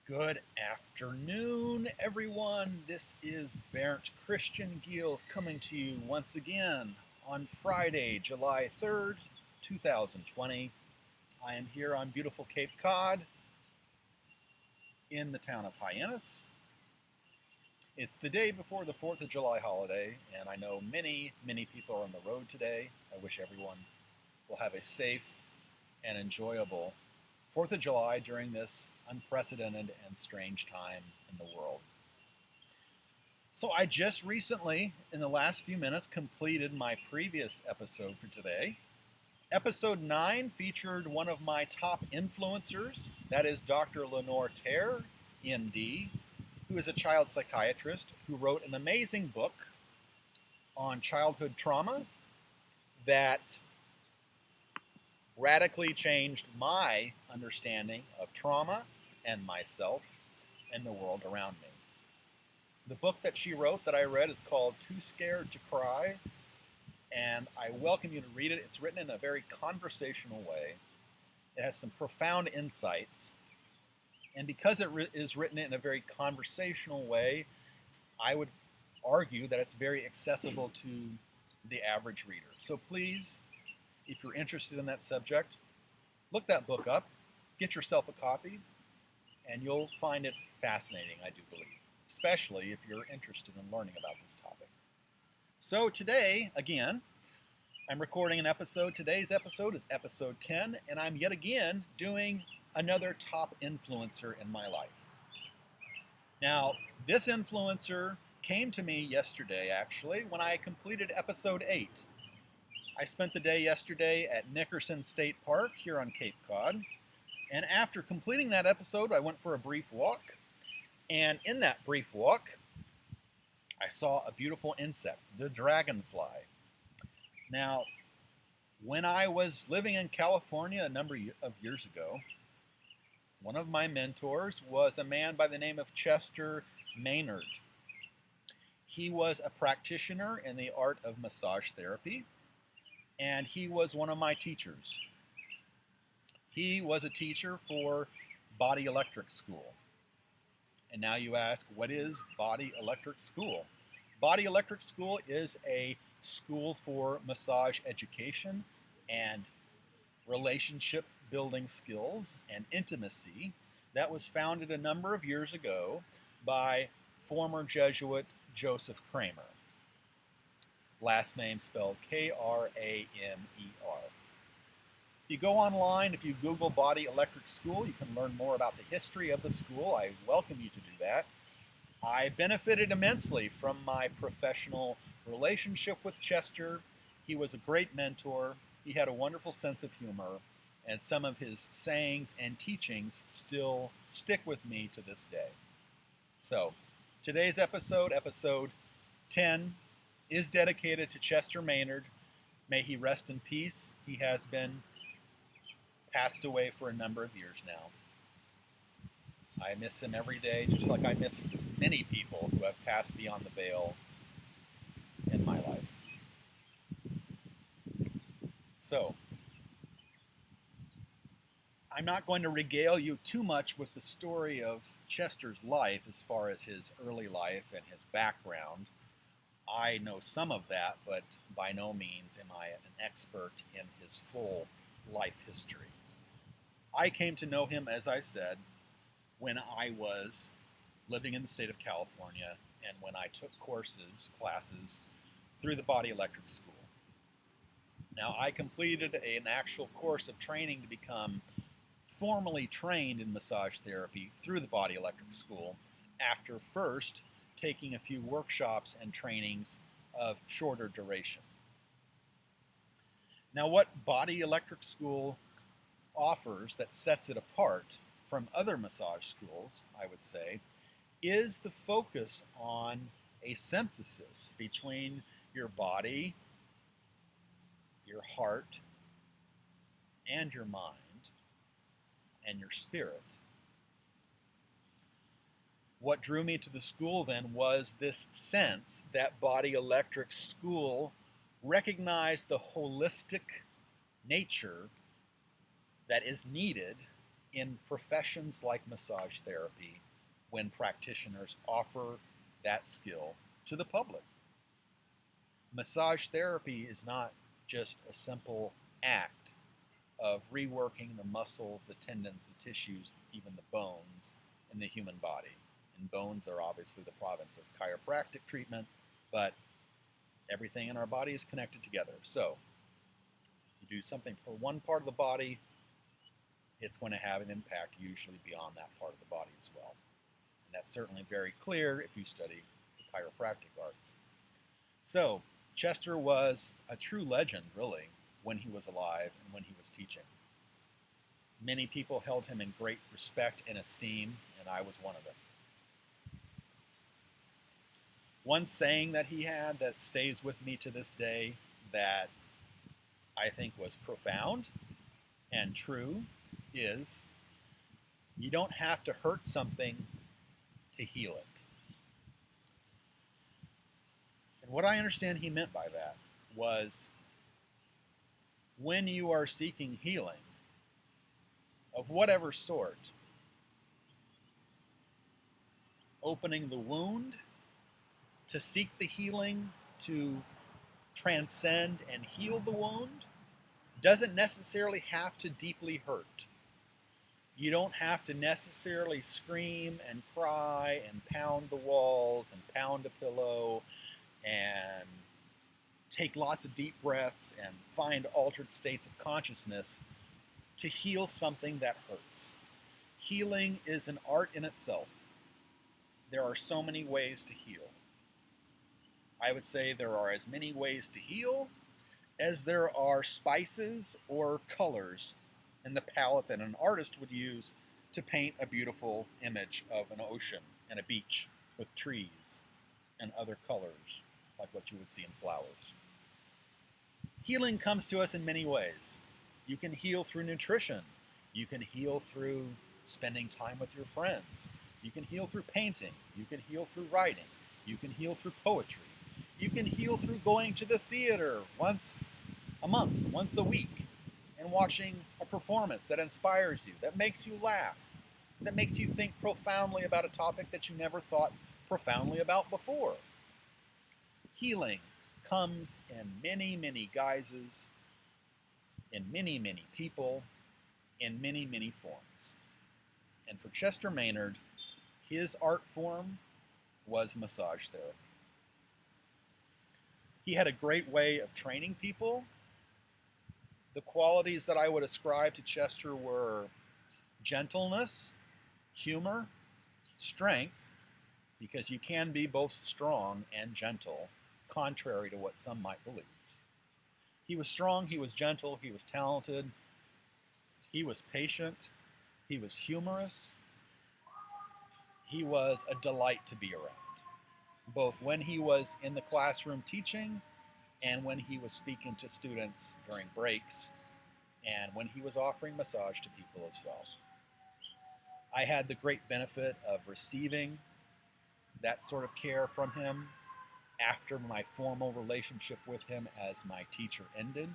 Good afternoon, everyone. This is Bernd Christian Giels coming to you once again on Friday, July 3rd, 2020. I am here on beautiful Cape Cod in the town of Hyannis. It's the day before the 4th of July holiday, and I know many people are on the road today. I wish everyone will have a safe and enjoyable 4th of July during this unprecedented and strange time in the world. So I just recently, in the last few minutes, completed my previous episode for today. Episode 9 featured one of my top influencers, that is Dr. Lenore Terr, MD, who is a child psychiatrist who wrote an amazing book on childhood trauma that radically changed my understanding of trauma and myself and the world around me. The book that she wrote that I read is called Too Scared to Cry, and I welcome you to read it. It's written in a very conversational way. It has some profound insights, and because it is written in a very conversational way, I would argue that it's very accessible to the average reader. So please, if you're interested in that subject, look that book up, get yourself a copy, and you'll find it fascinating, I do believe, especially if you're interested in learning about this topic. So today, again, I'm recording an episode. Today's episode is episode 10, and I'm yet again doing another top influencer in my life. Now, this influencer came to me yesterday, actually, when I completed episode 8. I spent the day yesterday at Nickerson State Park here on Cape Cod, and after completing that episode, I went for a brief walk, and in that brief walk, I saw a beautiful insect, the dragonfly. Now, when I was living in California a number of years ago, one of my mentors was a man by the name of Chester Mainard. He was a practitioner in the art of massage therapy, and he was one of my teachers. He was a teacher for Body Electric School. And now you ask, what is Body Electric School? Body Electric School is a school for massage education and relationship building skills and intimacy that was founded a number of years ago by former Jesuit Joseph Kramer. Last name spelled Kramer. If you go online, if you Google Body Electric School, you can learn more about the history of the school. I welcome you to do that. I benefited immensely from my professional relationship with Chester. He was a great mentor. He had a wonderful sense of humor, and some of his sayings and teachings still stick with me to this day. So, today's episode, episode 10, is dedicated to Chester Mainard. May he rest in peace. He has been passed away for a number of years now. I miss him every day, just like I miss many people who have passed beyond the veil in my life. So, I'm not going to regale you too much with the story of Chester's life as far as his early life and his background. I know some of that, but by no means am I an expert in his full life history. I came to know him, as I said, when I was living in the state of California and when I took classes through the Body Electric School. Now, I completed an actual course of training to become formally trained in massage therapy through the Body Electric School after first taking a few workshops and trainings of shorter duration. Now, what Body Electric School offers that sets it apart from other massage schools, I would say, is the focus on a synthesis between your body, your heart, and your mind, and your spirit. What drew me to the school then was this sense that Body Electric School recognized the holistic nature that is needed in professions like massage therapy when practitioners offer that skill to the public. Massage therapy is not just a simple act of reworking the muscles, the tendons, the tissues, even the bones in the human body. And bones are obviously the province of chiropractic treatment, but everything in our body is connected together. So, you do something for one part of the body, it's going to have an impact usually beyond that part of the body as well. And that's certainly very clear if you study the chiropractic arts. So, Chester was a true legend, really, when he was alive and when he was teaching. Many people held him in great respect and esteem, and I was one of them. One saying that he had that stays with me to this day that I think was profound and true is, you don't have to hurt something to heal it. And what I understand he meant by that was, when you are seeking healing of whatever sort, opening the wound to seek the healing, to transcend and heal the wound, doesn't necessarily have to deeply hurt. You don't have to necessarily scream and cry and pound the walls and pound a pillow and take lots of deep breaths and find altered states of consciousness to heal something that hurts. Healing is an art in itself. There are so many ways to heal. I would say there are as many ways to heal as there are spices or colors in the palette that an artist would use to paint a beautiful image of an ocean and a beach with trees and other colors, like what you would see in flowers. Healing comes to us in many ways. You can heal through nutrition. You can heal through spending time with your friends. You can heal through painting. You can heal through writing. You can heal through poetry. You can heal through going to the theater once a month, once a week, and watching a performance that inspires you, that makes you laugh, that makes you think profoundly about a topic that you never thought profoundly about before. Healing comes in many, many guises, in many, many people, in many, many forms. And for Chester Mainard, his art form was massage therapy. He had a great way of training people. The qualities that I would ascribe to Chester were gentleness, humor, strength, because you can be both strong and gentle, contrary to what some might believe. He was strong, he was gentle, he was talented, he was patient, he was humorous, he was a delight to be around, both when he was in the classroom teaching and when he was speaking to students during breaks and when he was offering massage to people as well. I had the great benefit of receiving that sort of care from him after my formal relationship with him as my teacher ended.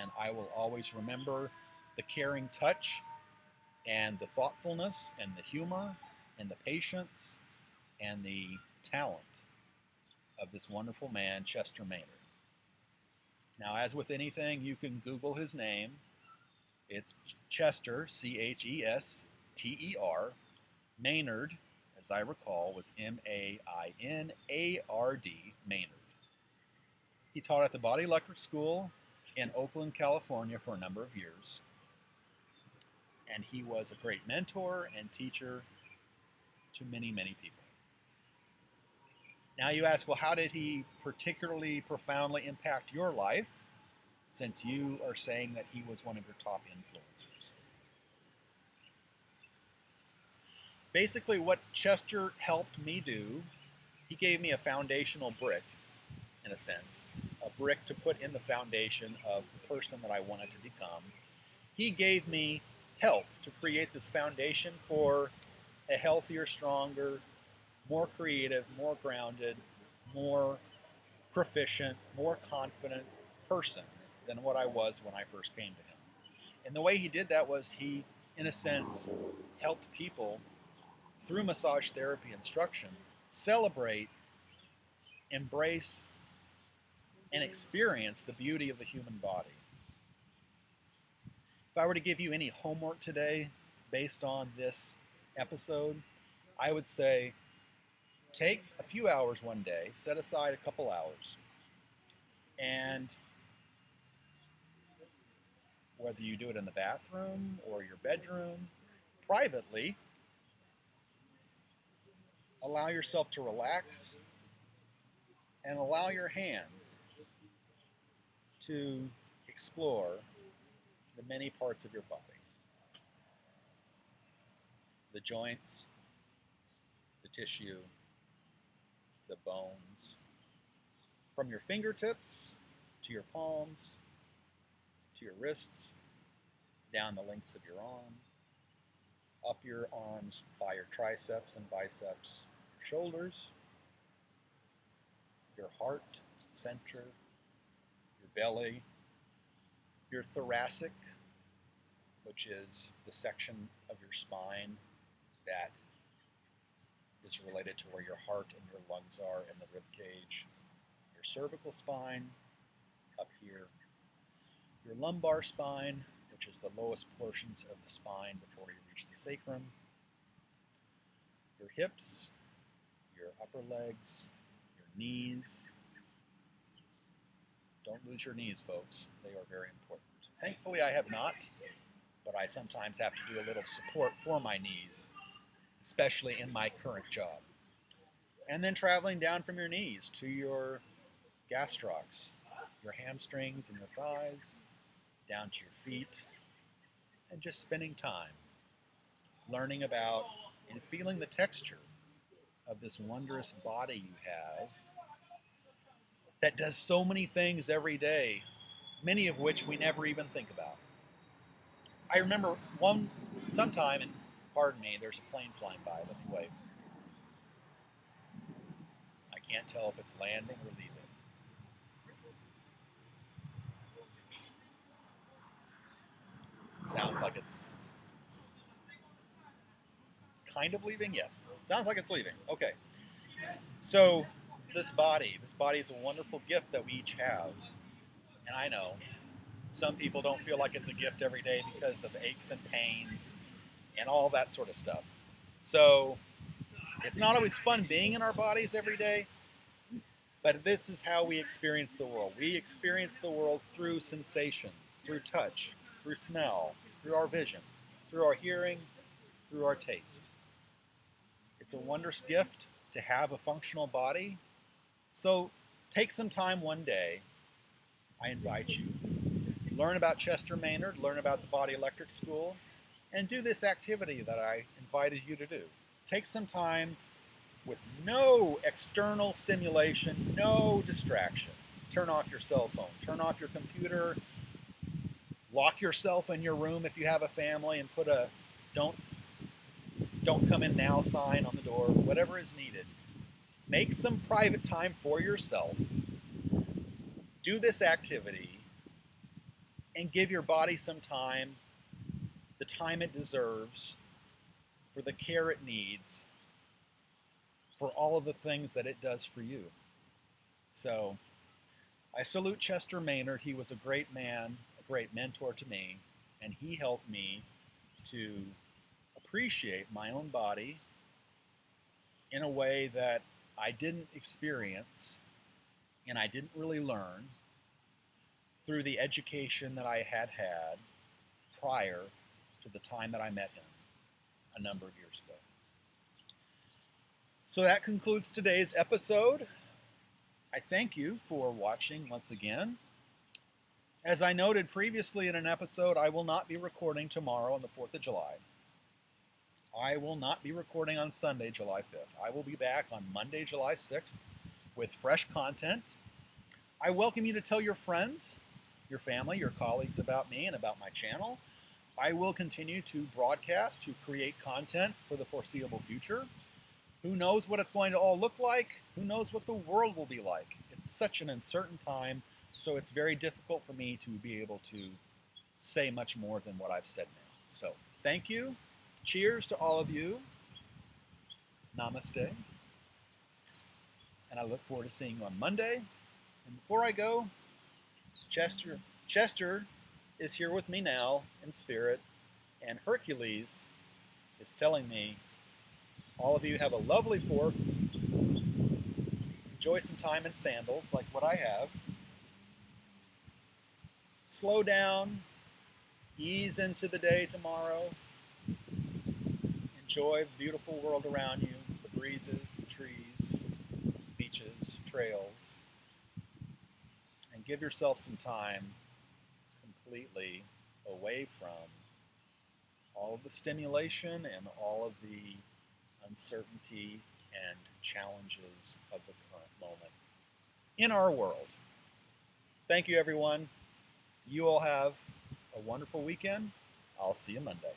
And I will always remember the caring touch and the thoughtfulness and the humor and the patience and the talent of this wonderful man, Chester Mainard. Now, as with anything, you can Google his name. It's Chester, Chester, Mainard, as I recall, was Mainard, Mainard. He taught at the Body Electric School in Oakland, California for a number of years. And he was a great mentor and teacher to many, many people. Now you ask, well, how did he particularly profoundly impact your life, since you are saying that he was one of your top influencers? Basically, what Chester helped me do, he gave me a foundational brick, in a sense, a brick to put in the foundation of the person that I wanted to become. He gave me help to create this foundation for a healthier, stronger, more creative, more grounded, more proficient, more confident person than what I was when I first came to him. And the way he did that was he, in a sense, helped people through massage therapy instruction celebrate, embrace, and experience the beauty of the human body. If I were to give you any homework today based on this episode, I would say take a few hours one day, set aside a couple hours, and whether you do it in the bathroom or your bedroom, privately, allow yourself to relax and allow your hands to explore the many parts of your body. The joints, the tissue, the bones, from your fingertips to your palms, to your wrists, down the lengths of your arm, up your arms by your triceps and biceps, shoulders, your heart center, your belly, your thoracic, which is the section of your spine that is related to where your heart and your lungs are in the rib cage, your cervical spine up here, your lumbar spine, which is the lowest portions of the spine before you reach the sacrum, your hips, your upper legs, your knees. Don't lose your knees, folks. They are very important. Thankfully, I have not, but I sometimes have to do a little support for my knees, especially in my current job. And then traveling down from your knees to your gastrocs, your hamstrings and your thighs, down to your feet, and just spending time learning about and feeling the texture of this wondrous body you have that does so many things every day, many of which we never even think about. I remember sometime, and pardon me, there's a plane flying by. Let me wave. I can't tell if it's landing or leaving. Sounds like it's kind of leaving. Yes, sounds like it's leaving. Okay. So this body is a wonderful gift that we each have. And I know some people don't feel like it's a gift every day because of aches and pains and all that sort of stuff. So it's not always fun being in our bodies every day, but this is how we experience the world. We experience the world through sensation, through touch, through smell, through our vision, through our hearing, through our taste. It's a wondrous gift to have a functional body. So take some time one day, I invite you. Learn about Chester Mainard, learn about the Body Electric School, and do this activity that I invited you to do. Take some time with no external stimulation, no distraction. Turn off your cell phone, turn off your computer, lock yourself in your room if you have a family, and put a don't come in now sign on the door, whatever is needed. Make some private time for yourself. Do this activity and give your body some time, the time it deserves, for the care it needs, for all of the things that it does for you. So I salute Chester Mainard. He was a great man, a great mentor to me, and he helped me to appreciate my own body in a way that I didn't experience and I didn't really learn through the education that I had prior to the time that I met him a number of years ago. So that concludes today's episode. I thank you for watching once again. As I noted previously in an episode, I will not be recording tomorrow on the 4th of July. I will not be recording on Sunday, July 5th. I will be back on Monday, July 6th with fresh content. I welcome you to tell your friends, your family, your colleagues about me and about my channel. I will continue to broadcast, to create content for the foreseeable future. Who knows what it's going to all look like? Who knows what the world will be like? It's such an uncertain time, so it's very difficult for me to be able to say much more than what I've said now. So thank you. Cheers to all of you. Namaste. And I look forward to seeing you on Monday. And before I go, Chester is here with me now in spirit, and Hercules is telling me, all of you have a lovely 4th. Enjoy some time in sandals like what I have. Slow down, ease into the day tomorrow. Enjoy the beautiful world around you, the breezes, the trees, beaches, trails, and give yourself some time completely away from all of the stimulation and all of the uncertainty and challenges of the current moment in our world. Thank you, everyone. You all have a wonderful weekend. I'll see you Monday.